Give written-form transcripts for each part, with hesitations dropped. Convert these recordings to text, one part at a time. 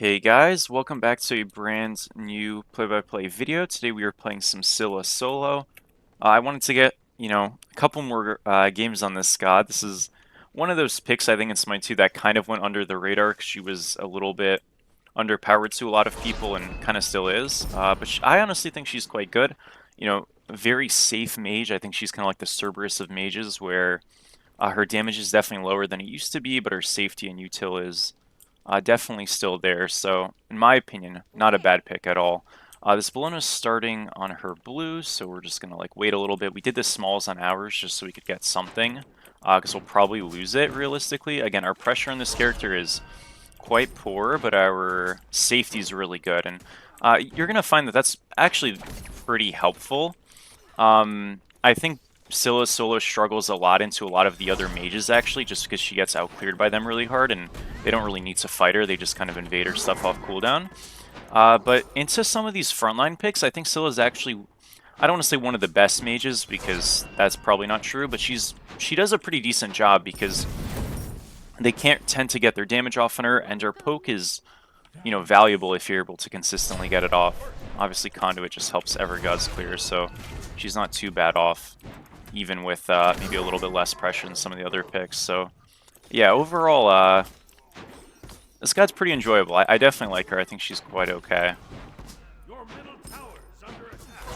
Hey guys, welcome back to a brand new play-by-play video. Today we are playing some Scylla solo. I wanted to get, a couple more games on this god. This is one of those picks, I think, in Smite 2 that kind of went under the radar because she was a little bit underpowered to a lot of people and kind of still is. But I honestly think she's quite good. A very safe mage. I think she's kind of like the Cerberus of mages where her damage is definitely lower than it used to be, but her safety and util is definitely still there. So, in my opinion, not a bad pick at all. This balloon is starting on her blue, so we're just gonna like wait a little bit. We did the smalls on ours just so we could get something, because we'll probably lose it realistically. Again, our pressure on this character is quite poor, but our safety is really good, and you're gonna find that that's actually pretty helpful. I think Scylla solo struggles a lot into a lot of the other mages, actually, just because she gets outcleared by them really hard, and they don't really need to fight her, they just kind of invade her stuff off cooldown. But into some of these frontline picks, I think Scylla's actually, I don't want to say one of the best mages, because that's probably not true, but she does a pretty decent job, because they can't tend to get their damage off on her, and her poke is, valuable if you're able to consistently get it off. Obviously, Conduit just helps Evergod's clear, so she's not too bad off, even with maybe a little bit less pressure than some of the other picks. So, yeah, overall, this guy's pretty enjoyable. I definitely like her. I think she's quite okay.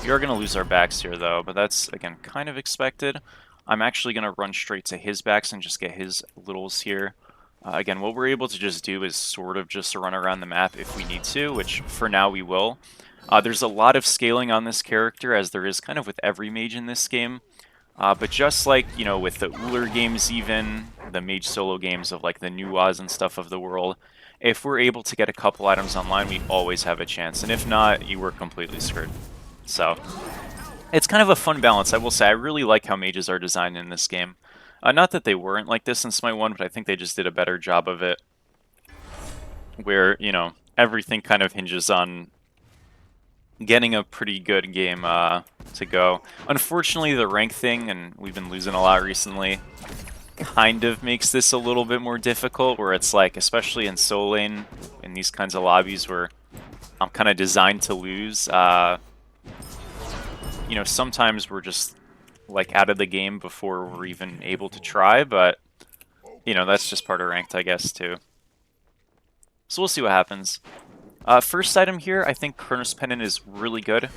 We are going to lose our backs here, though, but that's, again, kind of expected. I'm actually going to run straight to his backs and just get his littles here. Again, what we're able to just do is sort of just run around the map if we need to, which for now we will. There's a lot of scaling on this character, as there is kind of with every mage in this game. But just like, with the Uller games even, the mage solo games of like the Nuwas and stuff of the world, if we're able to get a couple items online, we always have a chance. And if not, you were completely screwed. So, it's kind of a fun balance, I will say. I really like how mages are designed in this game. Not that they weren't like this in Smite 1, but I think they just did a better job of it. Where, everything kind of hinges on getting a pretty good game to go. Unfortunately, the rank thing, and we've been losing a lot recently, kind of makes this a little bit more difficult, where it's like, especially in solo lane, in these kinds of lobbies where I'm kind of designed to lose, sometimes we're just like out of the game before we're even able to try, but that's just part of ranked, I guess, too. So we'll see what happens. First item here, I think Chronos Pendant is really good.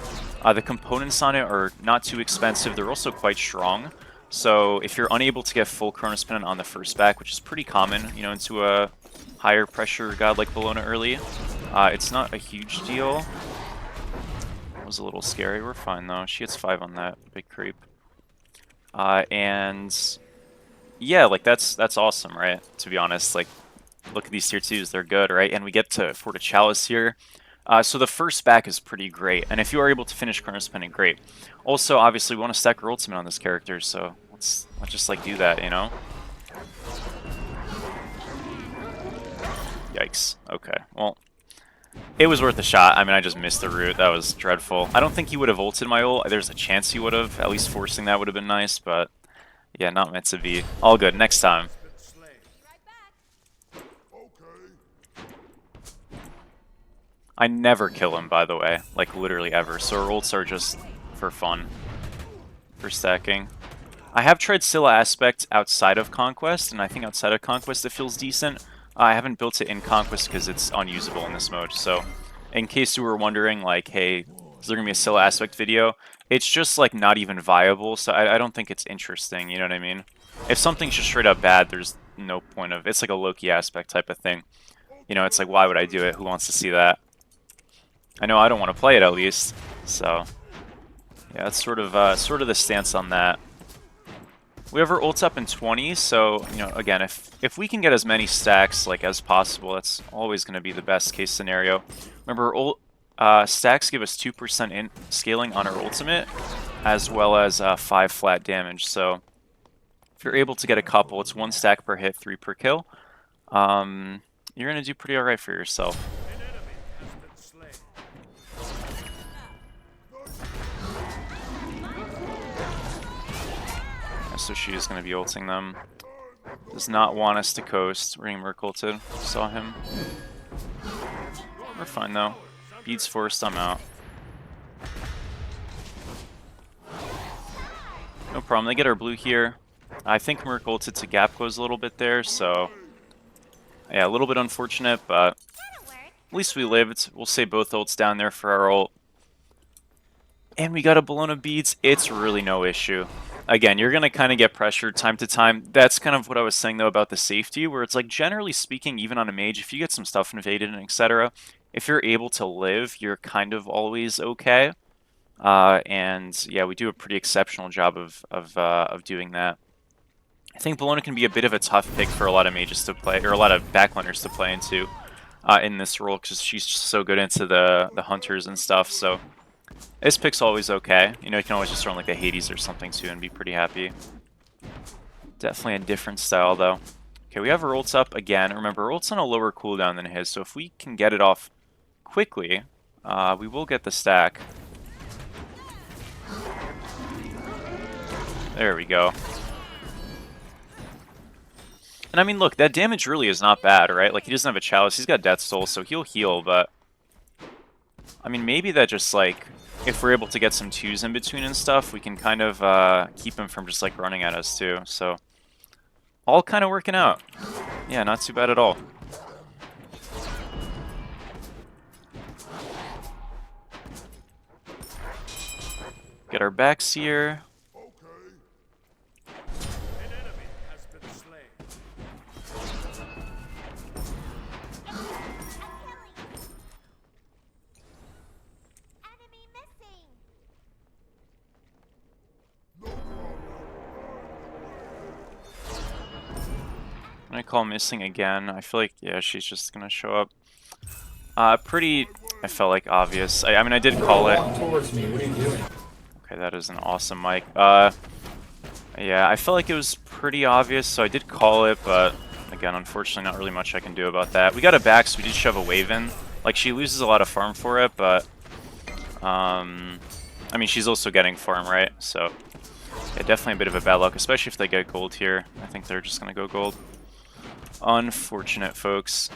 The components on it are not too expensive. They're also quite strong. So if you're unable to get full Chronos Pendant on the first back, which is pretty common, into a higher pressure god like Bellona early, it's not a huge deal. It was a little scary. We're fine, though. She hits 5 on that big creep. And yeah, like that's awesome, right? To be honest, like, look at these tier 2s, they're good, right? And we get to Fort of Chalice here. So the first back is pretty great, and if you are able to finish Chronos Pendant, great. Also, obviously, we want to stack our ultimate on this character, so let's just like do that, Yikes. Okay, well, it was worth a shot. I mean, I just missed the root. That was dreadful. I don't think he would have ulted my ult. There's a chance he would have. At least forcing that would have been nice, but yeah, not meant to be. All good. Next time. I never kill him, by the way. Like, literally ever. So our ults are just for fun. For stacking. I have tried Scylla Aspect outside of Conquest, and I think outside of Conquest it feels decent. I haven't built it in Conquest because it's unusable in this mode, so in case you were wondering, like, hey, is there going to be a Scylla Aspect video? It's just, like, not even viable, so I don't think it's interesting, you know what I mean? If something's just straight up bad, there's no point of... It's like a Loki Aspect type of thing. It's like, why would I do it? Who wants to see that? I know I don't want to play it, at least, so... Yeah, that's sort of the stance on that. We have our ults up in 20, so, again, if we can get as many stacks, like, as possible, that's always going to be the best case scenario. Remember, stacks give us 2% in scaling on our ultimate, as well as 5 flat damage, so if you're able to get a couple, it's 1 stack per hit, 3 per kill, you're going to do pretty alright for yourself. So she is going to be ulting them. Does not want us to coast. Ring Merc ulted. Saw him. We're fine though. Beads forced, I'm out. No problem, they get our blue here. I think Merc ulted to gap close a little bit there, so... Yeah, a little bit unfortunate, but... At least we lived. We'll save both ults down there for our ult. And we got a Bologna beads. It's really no issue. Again, you're going to kind of get pressured time to time. That's kind of what I was saying, though, about the safety, where it's like, generally speaking, even on a mage, if you get some stuff invaded and etc., if you're able to live, you're kind of always okay. And yeah, we do a pretty exceptional job of doing that. I think Bologna can be a bit of a tough pick for a lot of mages to play, or a lot of backliners to play into in this role, because she's just so good into the hunters and stuff, so... This pick's always okay. You know, you can always just run like a Hades or something too and be pretty happy. Definitely a different style though. Okay, we have our ults up again. Remember, our ult's on a lower cooldown than his, so if we can get it off quickly, we will get the stack. There we go. And I mean, look, that damage really is not bad, right? Like, he doesn't have a chalice, he's got Death Soul, so he'll heal, but... I mean, maybe that just, like, if we're able to get some twos in between and stuff, we can kind of keep him from just, like, running at us, too. So, all kind of working out. Yeah, not too bad at all. Get our backs here. I call missing again. I feel like, yeah, she's just gonna show up. Pretty, I felt like obvious. I mean, I did call it. Okay, that is an awesome mic. Yeah, I felt like it was pretty obvious, so I did call it, but again, unfortunately, not really much I can do about that. We got a back, so we did shove a wave in. Like, she loses a lot of farm for it, but I mean, she's also getting farm, right? So, yeah, definitely a bit of a bad luck, especially if they get gold here. I think they're just gonna go gold. Unfortunate, folks.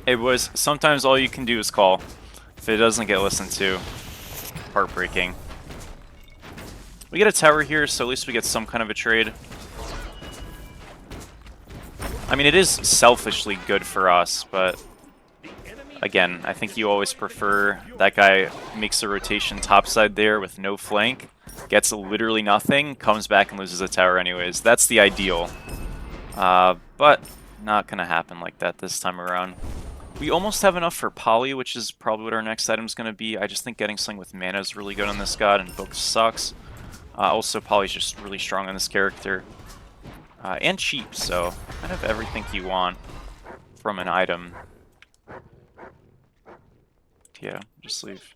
It was sometimes all you can do is call. If it doesn't get listened to, heartbreaking. We get a tower here, so at least we get some kind of a trade. I mean, it is selfishly good for us, but again, I think you always prefer that guy makes a rotation topside there with no flank, gets literally nothing, comes back and loses a tower anyways. That's the ideal. But not gonna happen like that this time around. We almost have enough for Poly, which is probably what our next item's gonna be. I just think getting Sling with mana is really good on this god, and Book sucks. Also, Poly's just really strong on this character. And cheap, so kind of everything you want from an item. Yeah, just leave.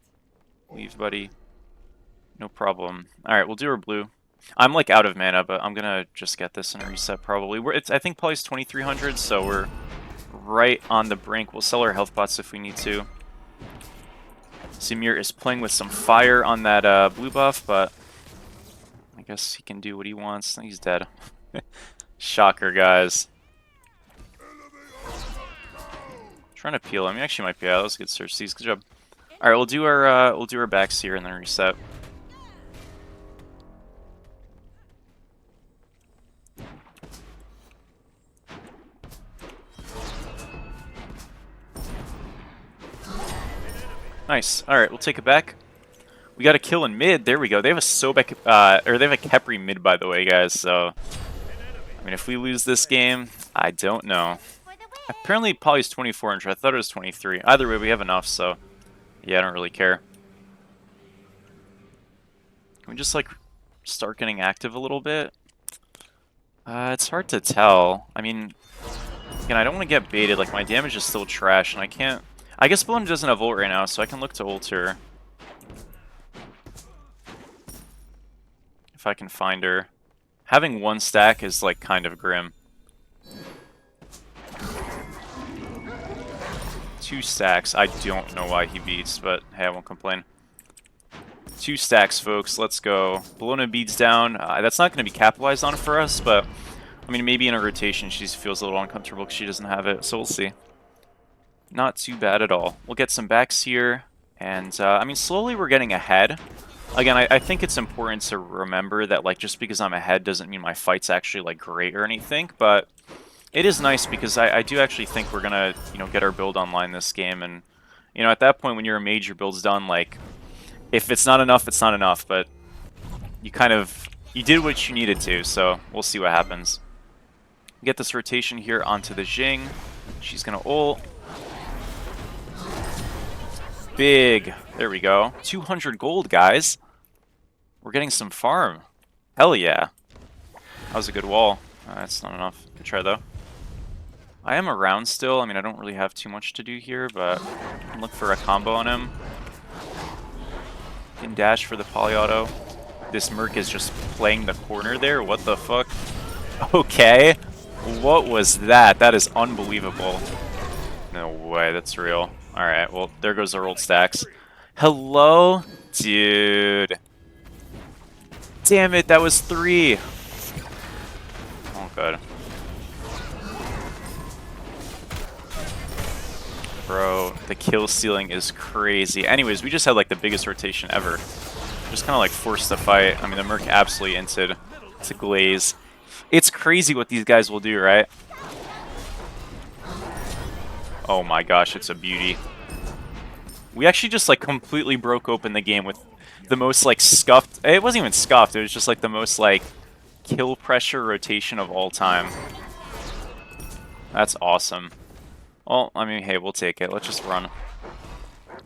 Leave, buddy. No problem. Alright, we'll do our blue. I'm like out of mana, but I'm gonna just get this and reset probably. I think Poly's 2300, so we're right on the brink. We'll sell our health pots if we need to. Samir is playing with some fire on that blue buff, but I guess he can do what he wants. He's dead. Shocker, guys. Trying to peel him. He actually might be out. Let's get Cersei's. Good job. All right, we'll do our backs here and then reset. Nice. All right, we'll take it back. We got a kill in mid. There we go. They have a Sobek, or they have a Khepri mid, by the way, guys. So, I mean, if we lose this game, I don't know. Apparently, Poly's 2400. I thought it was 23. Either way, we have enough. So, yeah, I don't really care. Can we just like start getting active a little bit? It's hard to tell. I mean, again, I don't want to get baited. Like, my damage is still trash, and I can't. I guess Bologna doesn't have ult right now, so I can look to ult her. If I can find her. Having one stack is, like, kind of grim. 2 stacks. I don't know why he beats, but hey, I won't complain. 2 stacks, folks. Let's go. Bologna beats down. That's not going to be capitalized on for us, but, I mean, maybe in a rotation she feels a little uncomfortable because she doesn't have it, so we'll see. Not too bad at all. We'll get some backs here, and I mean, slowly we're getting ahead. Again, I think it's important to remember that, like, just because I'm ahead doesn't mean my fight's actually, like, great or anything, but it is nice because I do actually think we're gonna, you know, get our build online this game, and, you know, at that point when you're a mage, your build's done, like, if it's not enough, it's not enough, but you did what you needed to, so we'll see what happens. Get this rotation here onto the Jing. She's gonna ult. Big. There we go. 200 gold, guys. We're getting some farm. Hell yeah. That was a good wall. That's not enough. Good try, though. I am around still. I mean, I don't really have too much to do here, but I can look for a combo on him. Can dash for the poly-auto. This Merc is just playing the corner there. What the fuck? Okay. What was that? That is unbelievable. No way, that's real. Alright, well, there goes our old stacks. Hello? Dude. Damn it, that was 3. Oh, good. Bro, the kill ceiling is crazy. Anyways, we just had, like, the biggest rotation ever. Just kind of, like, forced the fight. I mean, the Merc absolutely inted to glaze. It's crazy what these guys will do, right? Oh my gosh, it's a beauty. We actually just, like, completely broke open the game with the most, like, scuffed... It wasn't even scuffed, it was just, like, the most, like, kill pressure rotation of all time. That's awesome. Well, I mean, hey, we'll take it. Let's just run.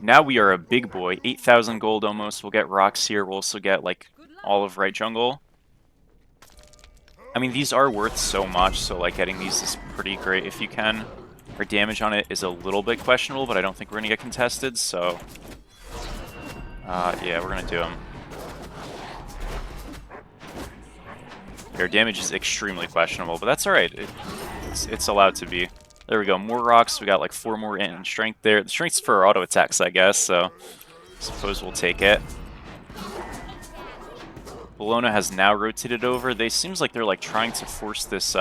Now we are a big boy. 8,000 gold almost. We'll get rocks here. We'll also get, like, all of right jungle. I mean, these are worth so much, so, like, getting these is pretty great if you can. Our damage on it is a little bit questionable, but I don't think we're going to get contested, so... yeah, we're going to do them. Our damage is extremely questionable, but that's alright. It's allowed to be. There we go, more rocks. We got like 4 more in strength there. The strength's for our auto attacks, I guess, so I suppose we'll take it. Bologna has now rotated over. They seems like they're like trying to force this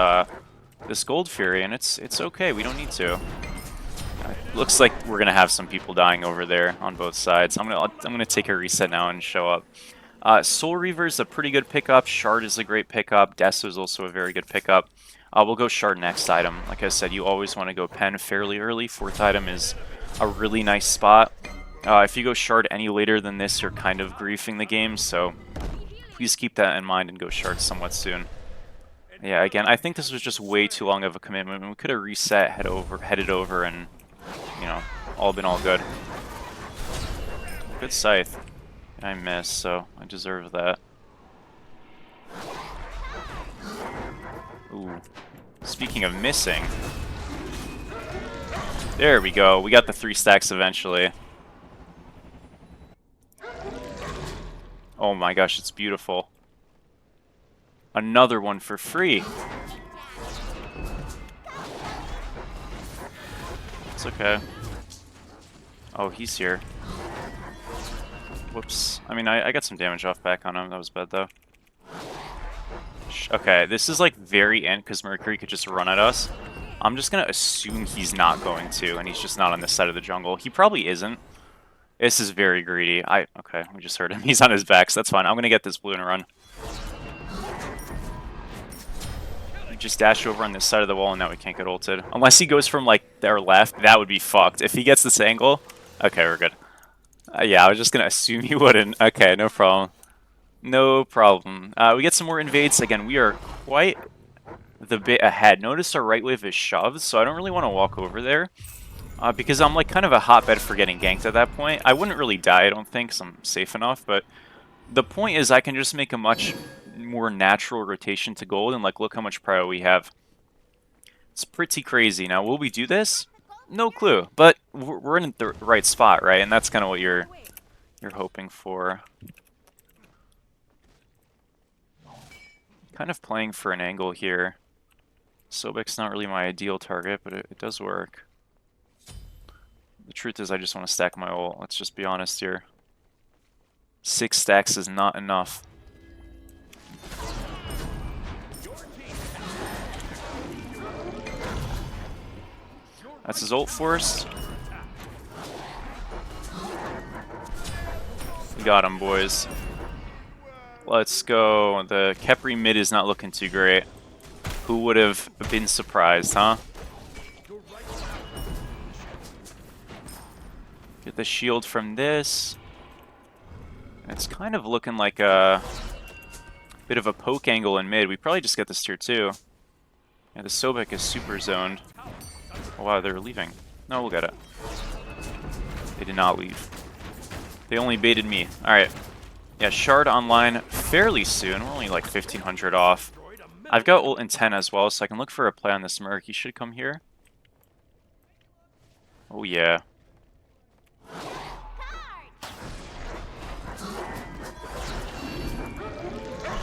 this Gold Fury, and it's okay. We don't need to. Looks like we're gonna have some people dying over there on both sides. I'm gonna take a reset now and show up. Soul Reaver is a pretty good pickup. Shard is a great pickup. Deso is also a very good pickup. We'll go Shard next item. Like I said, you always want to go Pen fairly early. 4th item is a really nice spot. If you go Shard any later than this, you're kind of griefing the game, so please keep that in mind and go Shard somewhat soon. Yeah, again, I think this was just way too long of a commitment. We could have reset, headed over, and, you know, all been all good. Good scythe. I missed, so I deserve that. Ooh. Speaking of missing. There we go. We got the 3 stacks eventually. Oh my gosh, it's beautiful. Another one for free. It's okay. Oh, he's here. Whoops. I mean, I got some damage off back on him. That was bad, though. Okay, this is, like, very end, because Mercury could just run at us. I'm just gonna assume he's not going to, and he's just not on this side of the jungle. He probably isn't. This is very greedy. Okay, we just heard him. He's on his back, so that's fine. I'm gonna get this blue and run. Just dash over on this side of the wall, and now we can't get ulted. Unless he goes from, like, their left, that would be fucked. If he gets this angle... Okay, we're good. Yeah, I was just gonna assume he wouldn't. Okay, no problem. No problem. We get some more invades. Again, we are quite the bit ahead. Notice our right wave is shoved, so I don't really want to walk over there. Because I'm, like, kind of a hotbed for getting ganked at that point. I wouldn't really die, I don't think, because I'm safe enough, but the point is I can just make a much more natural rotation to gold, and, like, look how much prio we have. It's pretty crazy. Now, will we do this? No clue, but we're in the right spot, right? And that's kind of what you're hoping for. Kind of playing for an angle here. Sobek's not really my ideal target, but it does work. The truth is I just want to stack my ult. Let's just be honest here. 6 stacks is not enough. That's his ult force. Got him, boys. Let's go. The Khepri mid is not looking too great. Who would have been surprised, huh? Get the shield from this. It's kind of looking like a bit of a poke angle in mid. We probably just get this tier 2. Yeah, the Sobek is super zoned. Oh wow, they're leaving. No, we'll get it. They did not leave. They only baited me. Alright. Yeah, Shard online fairly soon. We're only like 1500 off. I've got ult in 10 as well, so I can look for a play on this Merc. He should come here. Oh yeah.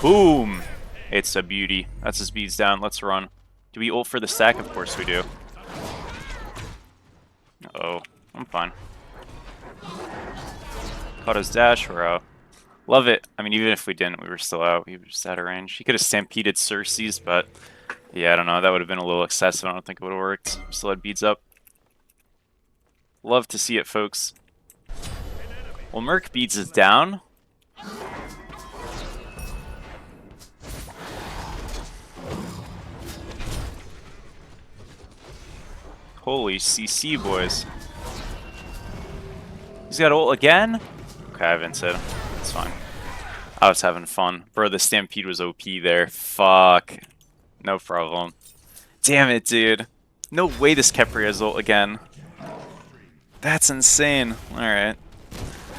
Boom! It's a beauty. That's his beads down. Let's run. Do we ult for the stack? Of course we do. Uh-oh. I'm fine. Caught his dash. We're out. Love it. I mean, even if we didn't, we were still out. We were just out of range. He could have stampeded Cersei's, but yeah, I don't know. That would have been a little excessive. I don't think it would have worked. Still had beads up. Love to see it, folks. Well, Merc beads is down. Holy CC, boys. He's got ult again? Okay, I haven't said. It's fine. I was having fun. Bro, the Stampede was OP there. Fuck. No problem. Damn it, dude. No way this Khepri has ult again. That's insane. Alright.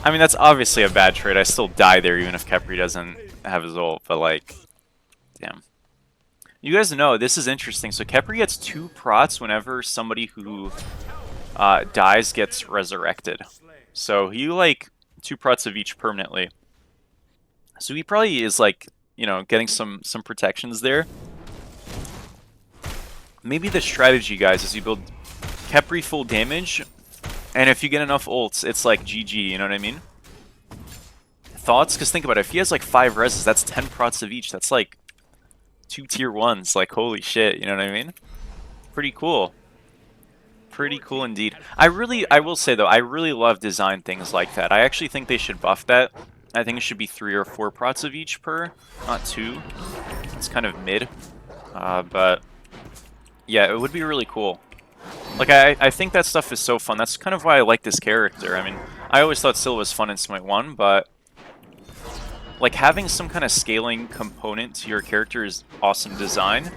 I mean, that's obviously a bad trade. I still die there even if Khepri doesn't have his ult, but like, damn. You guys know, this is interesting. So Khepri gets 2 prots whenever somebody who dies gets resurrected. So he, like, 2 prots of each permanently. So he probably is, like, you know, getting some protections there. Maybe the strategy, guys, is you build Khepri full damage, and if you get enough ults, it's like GG, you know what I mean? Thoughts? Because think about it, if he has, like, 5 reses, that's 10 prots of each. That's, like, 2 tier 1s, like, holy shit, you know what I mean? Pretty cool. Pretty cool indeed. I will say though, I really love design things like that. I actually think they should buff that. I think it should be 3 or 4 prots of each per, not 2. It's kind of mid. But yeah, it would be really cool. Like, I think that stuff is so fun. That's kind of why I like this character. I mean, I always thought Scylla was fun in Smite 1, but like, having some kind of scaling component to your character is awesome design.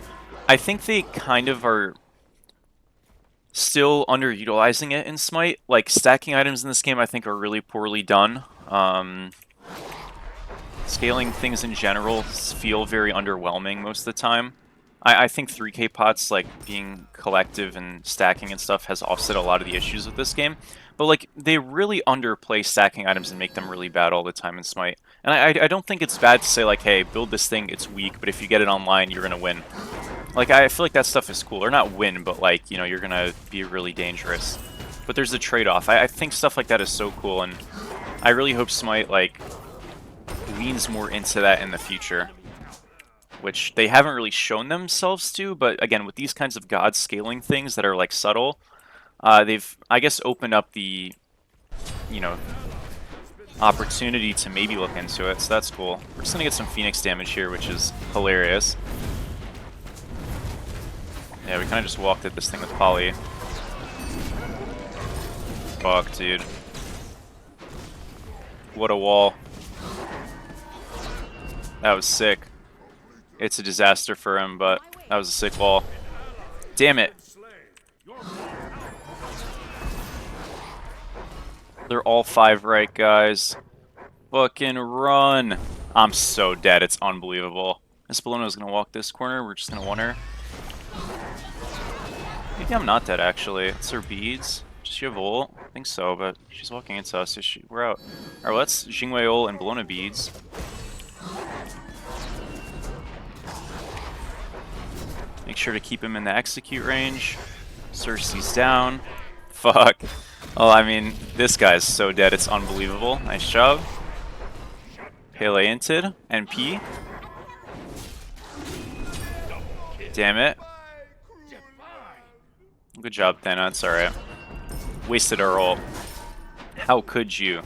I think they kind of are still underutilizing it in Smite. Like, stacking items in this game I think are really poorly done. Scaling things in general feel very underwhelming most of the time. I think 3k pots, like, being collective and stacking and stuff has offset a lot of the issues with this game. But, like, they really underplay stacking items and make them really bad all the time in Smite. And I don't think it's bad to say, like, hey, build this thing, it's weak, but if you get it online, you're gonna win. Like, I feel like that stuff is cool. Or not win, but, like, you know, you're gonna be really dangerous. But there's a trade-off. I think stuff like that is so cool, and I really hope Smite, like, leans more into that in the future. Which they haven't really shown themselves to, but again, with these kinds of god scaling things that are, like, subtle, they've, I guess, opened up the, you know, opportunity to maybe look into it, so that's cool. We're just gonna get some Phoenix damage here, which is hilarious. Yeah, we kind of just walked at this thing with Poly. Fuck, dude. What a wall. That was sick. It's a disaster for him, but that was a sick wall. Damn it. They're all 5 right, guys. Fucking run. I'm so dead. It's unbelievable. Miss Bologna's gonna walk this corner. We're just gonna want her. Maybe I'm not dead, actually. It's her beads. Does she have ult? I think so, but she's walking into us. So we're out. Alright, let's Jingwei ult and Bologna beads. Make sure to keep him in the execute range. Cersei's down. Fuck. Oh, I mean, this guy's so dead, it's unbelievable. Nice job. Pele inted. NP. Damn it. Good job, Thena. It's alright. Wasted our ult. How could you?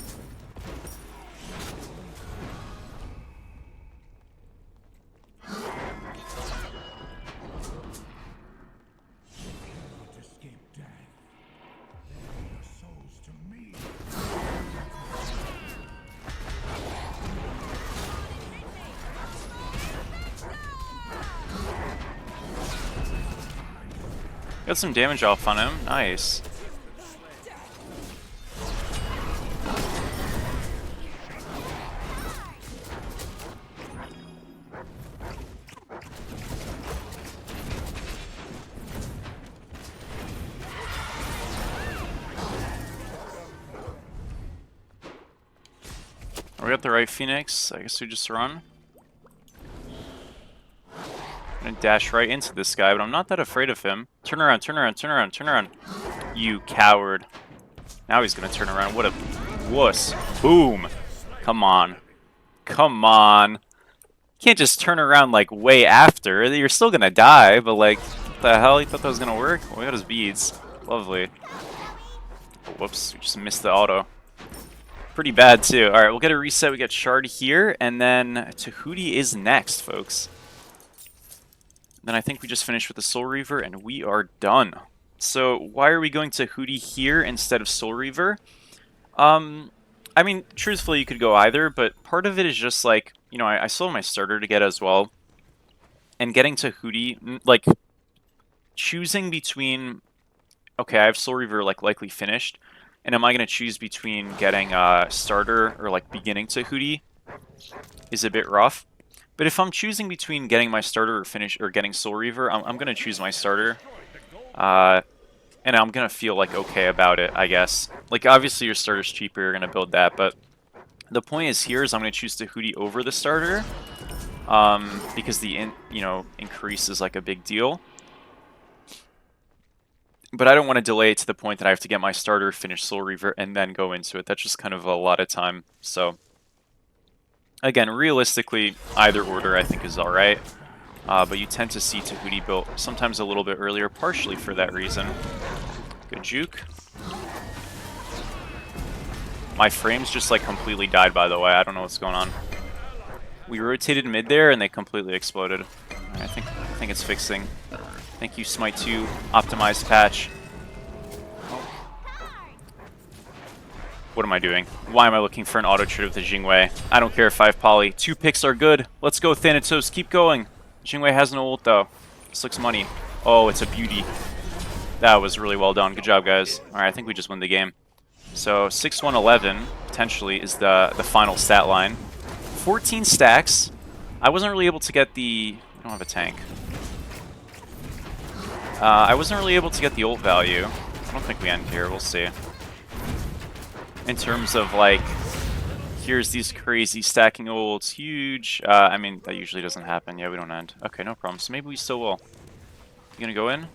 Got some damage off on him. Nice. We got the right Phoenix. I guess we just run. I'm gonna dash right into this guy, but I'm not that afraid of him. Turn around, turn around, turn around, turn around. You coward. Now he's gonna turn around. What a wuss. Boom. Come on. Come on. You can't just turn around like way after. You're still gonna die, but like, what the hell? You thought that was gonna work? Well, we got his beads. Lovely. Whoops, we just missed the auto. Pretty bad too. Alright, we'll get a reset. We got Shard here, and then Tahuti is next, folks. Then I think we just finished with the Soul Reaver, and we are done. So, why are we going to Tahuti here instead of Soul Reaver? I mean, truthfully, you could go either, but part of it is just like, you know, I still have my starter to get as well. And getting Tahuti, like, choosing between... Okay, I have Soul Reaver, like, likely finished. And am I going to choose between getting starter or like beginning Tahuti is a bit rough. But if I'm choosing between getting my starter or finish or getting Soul Reaver, I'm going to choose my starter. And I'm going to feel like okay about it, I guess. Like obviously your starter's cheaper, you're going to build that, but the point is here is I'm going to choose Tahuti over the starter. Because the increase is like a big deal. But I don't want to delay it to the point that I have to get my starter, finish Soul Reaver, and then go into it. That's just kind of a lot of time. So, again, realistically, either order I think is alright. But you tend to see Tahuti built sometimes a little bit earlier, partially for that reason. Good juke. My frames just like completely died, by the way. I don't know what's going on. We rotated mid there, and they completely exploded. I think it's fixing. Thank you, Smite 2 optimized patch. What am I doing? Why am I looking for an auto trade with the Jingwei? I don't care if I have poly. 2 picks are good. Let's go, Thanatos. Keep going. Jingwei has no ult, though. This looks money. Oh, it's a beauty. That was really well done. Good job, guys. Alright, I think we just win the game. So, 6-1-11, potentially, is the final stat line. 14 stacks. I wasn't really able to get the... I don't have a tank. I wasn't really able to get the ult value. I don't think we end here. We'll see. In terms of, like, here's these crazy stacking ults. Huge. I mean, that usually doesn't happen. Yeah, we don't end. Okay, no problem. So maybe we still will. You gonna go in?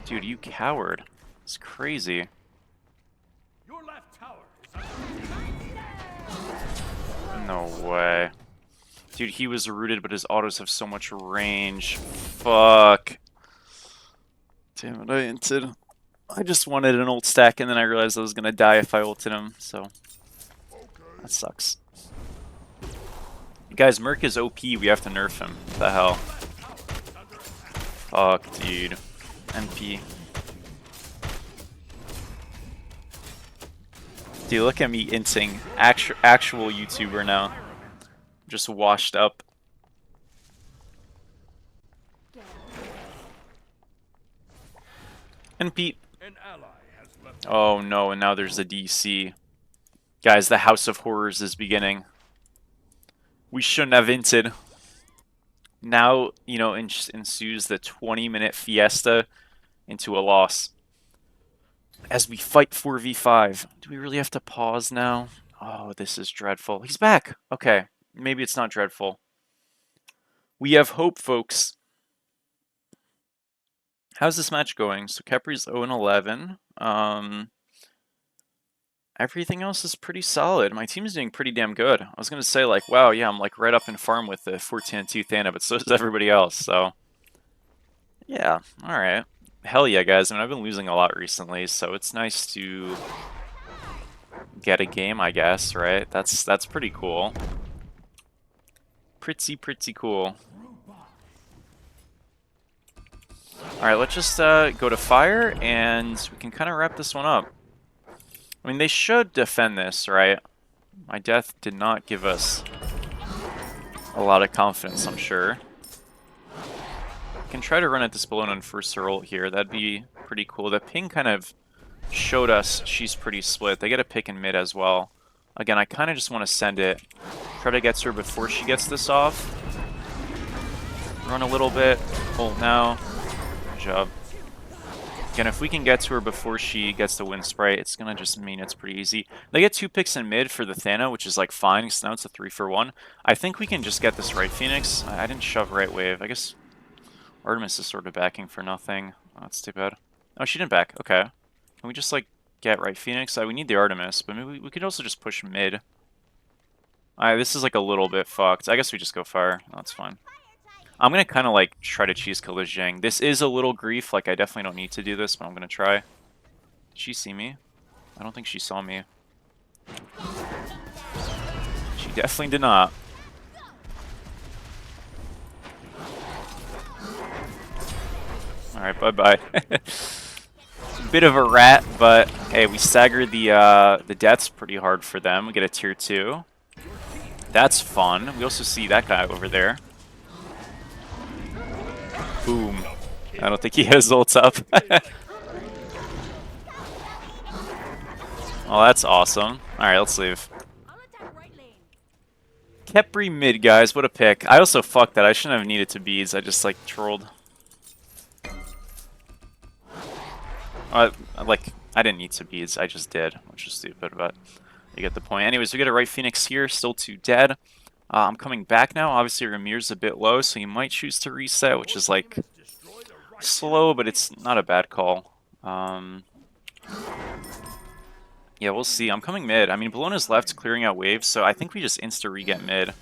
Dude, you coward. It's crazy. Your left tower is no way. Dude, he was rooted, but his autos have so much range. Fuck. Damn it, I inted. I just wanted an ult stack, and then I realized I was gonna die if I ulted him, so... That sucks. Guys, Merc is OP, we have to nerf him. What the hell? Fuck, dude. MP. Dude, look at me inting. Actual YouTuber now. Just washed up. And Pete. Oh no, and now there's a DC. Guys, the House of Horrors is beginning. We shouldn't have inted. Now, you know, ensues the 20-minute fiesta into a loss. As we fight 4v5. Do we really have to pause now? Oh, this is dreadful. He's back! Okay. Maybe it's not dreadful. We have hope, folks. How's this match going? So Kepri's 0-11. Everything else is pretty solid. My team is doing pretty damn good. I was gonna say like, wow, yeah, I'm like right up in farm with the 14-2 Thana, but so is everybody else. So yeah, all right. Hell yeah, guys. I mean, I've been losing a lot recently, so it's nice to get a game, I guess. Right? That's pretty cool. Pretty cool. Alright, let's just go to fire, and we can kind of wrap this one up. I mean, they should defend this, right? My death did not give us a lot of confidence, I'm sure. can try to run at this balloon on first ult here. That'd be pretty cool. The ping kind of showed us she's pretty split. They get a pick in mid as well. Again, I kind of just want to send it. Try to get to her before she gets this off. Run a little bit. Ult now. Good job. Again, if we can get to her before she gets the wind spray, it's going to just mean it's pretty easy. They get 2 picks in mid for the Thana, which is like fine, because now it's a 3-for-1. I think we can just get this right Phoenix. I didn't shove right wave. I guess Artemis is sort of backing for nothing. Oh, that's too bad. Oh, she didn't back. Okay. Can we just like get right Phoenix? We need the Artemis, but maybe we could also just push mid. This is like a little bit fucked. I guess we just go fire. Oh, that's fine. I'm going to kind of like try to cheese kill this Zhang. This is a little grief. Like I definitely don't need to do this, but I'm going to try. Did she see me? I don't think she saw me. She definitely did not. Alright, bye-bye. Bit of a rat, but hey, we staggered the deaths pretty hard for them. We get a tier 2. That's fun. We also see that guy over there. Boom. I don't think he has ults up. Oh, that's awesome. Alright, let's leave. Kepri mid, guys. What a pick. I also fucked that. I shouldn't have needed to beads. I just, like, trolled. Like, I didn't need to beads. I just did, which is stupid, but you get the point. Anyways, we get a right Phoenix here. Still 2 dead. I'm coming back now. Obviously, Ramir's a bit low, so you might choose to reset, which is, like, slow, but it's not a bad call. Yeah, we'll see. I'm coming mid. I mean, Bologna's left clearing out waves, so I think we just insta-re-get mid.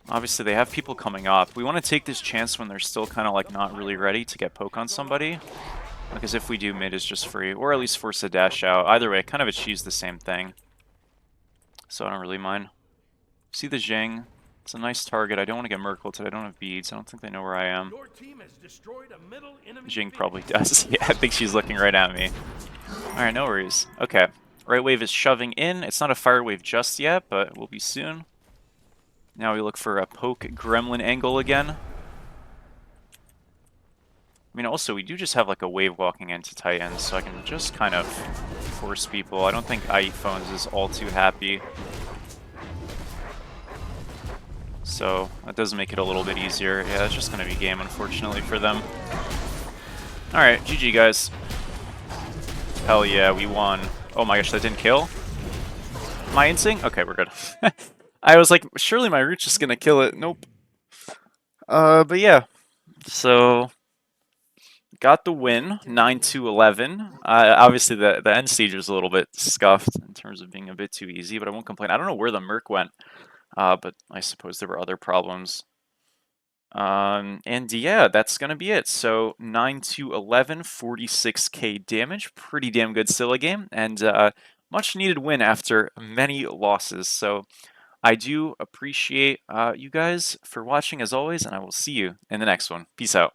Obviously, they have people coming up. We want to take this chance when they're still kind of, like, not really ready to get poke on somebody. Because if we do, mid is just free. Or at least force a dash out. Either way, it kind of achieves the same thing. So I don't really mind. See the Zhang. It's a nice target. I don't want to get Merkle. I don't have beads. I don't think they know where I am. Jing probably does. Yeah, I think she's looking right at me. Alright, no worries. Okay. Right wave is shoving in. It's not a fire wave just yet, but will be soon. Now we look for a poke gremlin angle again. I mean, also, we do just have like a wave walking into Titans, so I can just kind of force people. I don't think IE Phones is all too happy. So that does make it a little bit easier. Yeah, it's just going to be game, unfortunately, for them. Alright, GG, guys. Hell yeah, we won. Oh my gosh, that didn't kill? Am I insing? Okay, we're good. I was like, surely my root's just going to kill it. Nope. But yeah. So got the win, 9-11. Obviously, the end stage was a little bit scuffed in terms of being a bit too easy, but I won't complain. I don't know where the Merc went, but I suppose there were other problems. And yeah, that's going to be it. So 9-11, 46k damage. Pretty damn good Scylla game, and much needed win after many losses. So I do appreciate you guys for watching as always, and I will see you in the next one. Peace out.